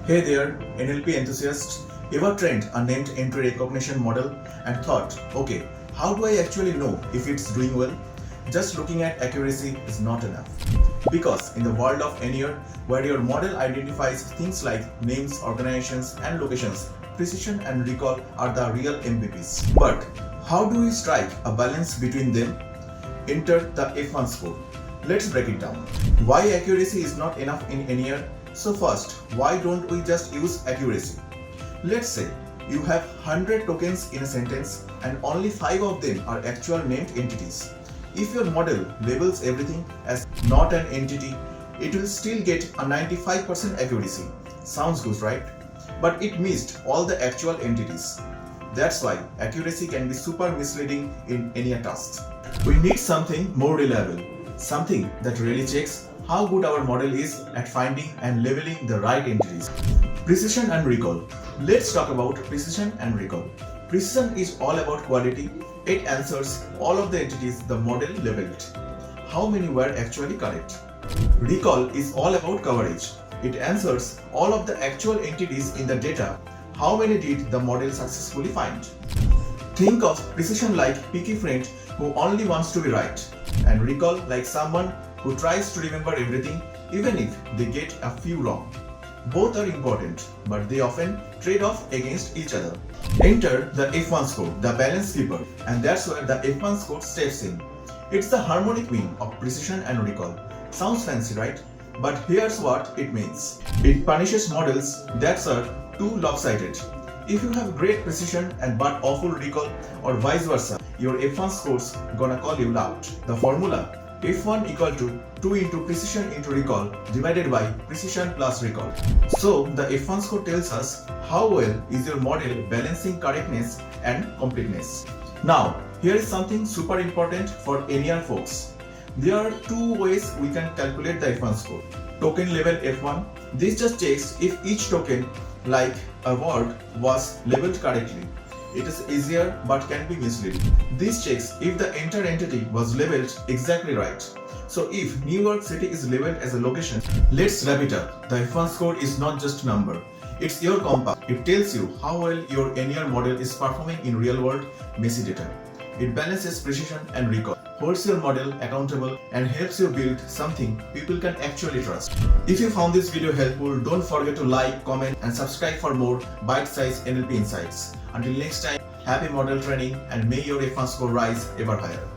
Hey there, NLP enthusiasts. Ever trained a named entry recognition model and thought, okay, how do I actually know if it's doing well? Just looking at accuracy is not enough. Because in the world of NER, where your model identifies things like names, organizations, and locations, precision and recall are the real MVPs. But how do we strike a balance between them? Enter the F1 score. Let's break it down. Why accuracy is not enough in NER? So first, why don't we just use accuracy? Let's say you have 100 tokens in a sentence and only 5 of them are actual named entities. If your model labels everything as not an entity, it will still get a 95% accuracy. Sounds good, right? But it missed all the actual entities. That's why accuracy can be super misleading in NER tasks. We need something more reliable, something that really checks how good our model is at finding and labeling the right entities. Precision and recall. Let's talk about precision and recall. Precision is all about quality. It answers all of the entities the model labeled. How many were actually correct? Recall is all about coverage. It answers all of the actual entities in the data. How many did the model successfully find? Think of precision like picky friend who only wants to be right, and recall like someone who tries to remember everything even if they get a few wrong. Both are important, but they often trade off against each other. Enter the F1 score, the balance keeper, and that's where the F1 score steps in. It's the harmonic mean of precision and recall. Sounds fancy, right? But here's what it means. It punishes models that are too lopsided. If you have great precision and but awful recall, or vice versa, your F1 score's gonna call you out. The formula: F1 equal to 2 into precision into recall divided by precision plus recall. So the F1 score tells us how well is your model balancing correctness and completeness. Now, here is something super important for NER folks. There are two ways we can calculate the F1 score. Token level F1. This just checks if each token, like a word, was labeled correctly. It is easier but can be misleading. This checks if the entire entity was labeled exactly right. So if New York City is labeled as a location, let's wrap it up. The F1 score is not just a number. It's your compass. It tells you how well your NER model is performing in real-world messy data. It balances precision and recall, holds your model accountable, and helps you build something people can actually trust. If you found this video helpful, don't forget to like, comment, and subscribe for more bite-sized NLP insights. Until next time, happy model training, and may your F1 score rise ever higher.